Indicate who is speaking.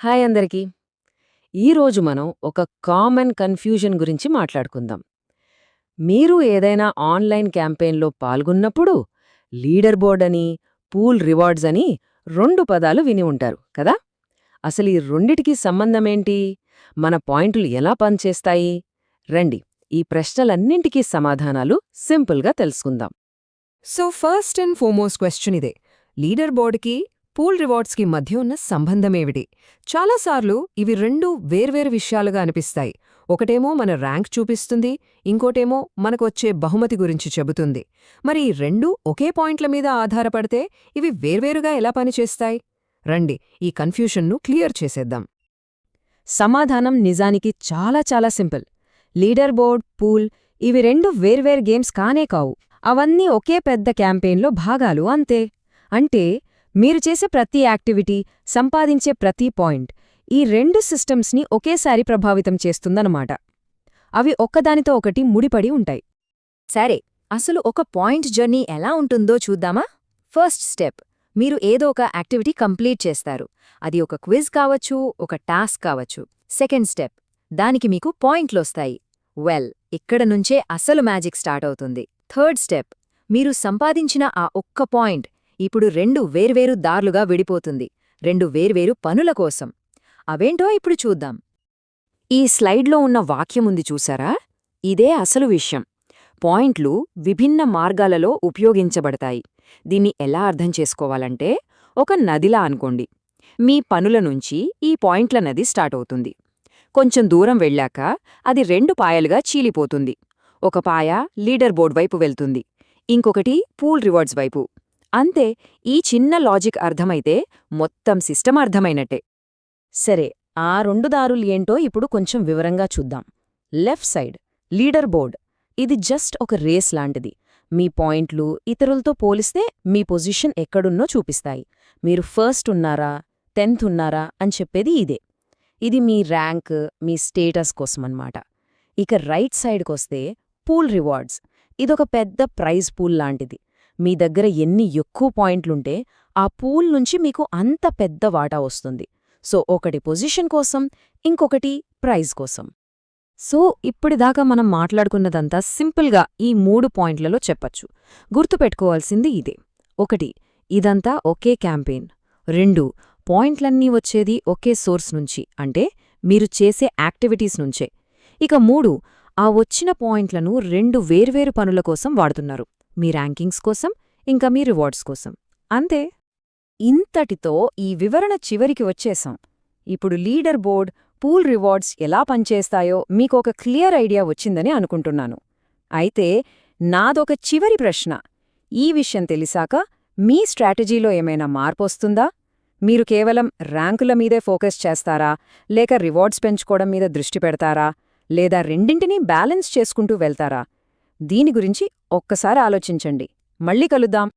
Speaker 1: Hi అందరికీ. ఈరోజు మనం ఒక కామన్ కన్ఫ్యూజన్ గురించి మాట్లాడుకుందాం. మీరు ఏదైనా ఆన్లైన్ క్యాంపెయిన్‌లో పాల్గొన్నప్పుడు లీడర్ బోర్డ్ అని, పూల్ రివార్డ్స్ అని 2 పదాలు విని ఉంటారు కదా? అసలు ఈ రెండిటికి సంబంధమేంటి? మన పాయింట్లు ఎలా పనిచేస్తాయి? రండి, ఈ ప్రశ్నలన్నింటికీ సమాధానాలు సింపుల్గా తెలుసుకుందాం.
Speaker 2: So first and foremost question ఇదే. లీడర్ బోర్డ్కి పూల్ రివార్డ్స్కి మధ్య ఉన్న సంబంధమేమిటి? చాలాసార్లు ఇవి రెండు వేర్వేరు విషయాలుగా అనిపిస్తాయి. ఒకటేమో మన ర్యాంక్ చూపిస్తుంది, ఇంకోటేమో మనకొచ్చే బహుమతి గురించి చెబుతుంది. మరి ఈ రెండూ ఒకే పాయింట్ల మీద ఆధారపడితే ఇవి వేర్వేరుగా ఎలా పనిచేస్తాయి? రండి, ఈ కన్ఫ్యూషన్ను క్లియర్ చేసేద్దాం.
Speaker 1: సమాధానం నిజానికి చాలా సింపుల్. లీడర్ బోర్డ్, పూల్ ఇవి రెండు వేర్వేరు గేమ్స్ కానే కావు. అవన్నీ ఒకే పెద్ద క్యాంపెయిన్లో భాగాలు అంతే. అంటే మీరు చేసే ప్రతి యాక్టివిటీ, సంపాదించే ప్రతి పాయింట్ ఈ రెండు సిస్టమ్స్ని ఒకేసారి ప్రభావితం చేస్తుందన్నమాట. అవి ఒక్కదానితో ఒకటి ముడిపడి ఉంటాయి.
Speaker 3: సరే, అసలు ఒక పాయింట్ జర్నీ ఎలా ఉంటుందో చూద్దామా? ఫస్ట్ స్టెప్, మీరు ఏదో ఒక యాక్టివిటీ కంప్లీట్ చేస్తారు. అది ఒక క్విజ్ కావచ్చు, ఒక టాస్క్ కావచ్చు. సెకండ్ స్టెప్, దానికి మీకు పాయింట్లొస్తాయి. ఇక్కడ నుంచే అసలు మ్యాజిక్ స్టార్ట్ అవుతుంది. థర్డ్ స్టెప్, మీరు సంపాదించిన ఆ ఒక్క పాయింట్ ఇప్పుడు 2 వేర్వేరు దారులుగా విడిపోతుంది, 2 వేర్వేరు పనుల కోసం. అవేంటో ఇప్పుడు చూద్దాం.
Speaker 1: ఈ స్లైడ్లో ఉన్న వాక్యముంది చూసారా? ఇదే అసలు విషయం. పాయింట్లు విభిన్న మార్గాలలో ఉపయోగించబడతాయి. దీన్ని ఎలా అర్థం చేసుకోవాలంటే, ఒక నదిలా అనుకోండి. మీ పనుల నుంచి ఈ పాయింట్ల నది స్టార్ట్ అవుతుంది. కొంచెం దూరం వెళ్ళాక అది 2 పాయలుగా చీలిపోతుంది. ఒక పాయ లీడర్ బోర్డ్ వైపు వెళ్తుంది, ఇంకొకటి పూల్ రివార్డ్స్ వైపు. అంతే. ఈ చిన్న లాజిక్ అర్థమైతే మొత్తం సిస్టమ్ అర్థమైనట్టే. సరే, ఆ 2 దారులు ఏంటో ఇప్పుడు కొంచెం వివరంగా చూద్దాం. Left side leader board. ఇది జస్ట్ ఒక రేస్ లాంటిది. మీ పాయింట్లు ఇతరులతో పోలిస్తే మీ పొజిషన్ ఎక్కడున్నో చూపిస్తాయి. మీరు ఫస్ట్ ఉన్నారా, 10th ఉన్నారా అని చెప్పేది ఇదే. ఇది మీ ర్యాంక్, మీ స్టేటస్ కోసమన్నమాట. ఇక రైట్ సైడ్కొస్తే పూల్ రివార్డ్స్. ఇదొక పెద్ద ప్రైజ్ పూల్ లాంటిది. మీ దగ్గర ఎన్ని ఎక్కువ పాయింట్లుంటే ఆ పూల్ నుంచి మీకు అంత పెద్ద వాటా వస్తుంది. సో ఒకటి పొజిషన్ కోసం, ఇంకొకటి ప్రైజ్ కోసం. సో ఇప్పటిదాకా మనం మాట్లాడుకున్నదంతా సింపుల్గా ఈ 3 పాయింట్లలో చెప్పచ్చు. గుర్తుపెట్టుకోవాల్సింది ఇదే. 1, ఇదంతా ఒకే క్యాంపెయిన్. 2, పాయింట్లన్నీ వచ్చేది ఒకే సోర్స్ నుంచి, అంటే మీరు చేసే యాక్టివిటీస్ నుంచే. ఇక 3, ఆ వచ్చిన పాయింట్లను 2 వేర్వేరు పనుల కోసం వాడుతున్నారు. మీ ర్యాంకింగ్స్ కోసం, ఇంకా మీ రివార్డ్స్ కోసం. అంతే. ఇంతటితో ఈ వివరణ చివరికి వచ్చేసాం. ఇప్పుడు లీడర్ బోర్డ్, పూల్ రివార్డ్స్ ఎలా పనిచేస్తాయో మీకొక క్లియర్ ఐడియా వచ్చిందని అనుకుంటున్నాను. అయితే నాదొక చివరి ప్రశ్న. ఈ విషయం తెలిసాక మీ స్ట్రాటజీలో ఏమైనా మార్పొస్తుందా? మీరు కేవలం ర్యాంకుల మీదే ఫోకస్ చేస్తారా, లేక రివార్డ్స్ పెంచుకోవడం మీద దృష్టి పెడతారా, లేదా రెండింటినీ బ్యాలెన్స్ చేసుకుంటూ వెళ్తారా? దీని గురించి ఒక్కసారి ఆలోచించండి. మళ్ళీ కలుద్దాం.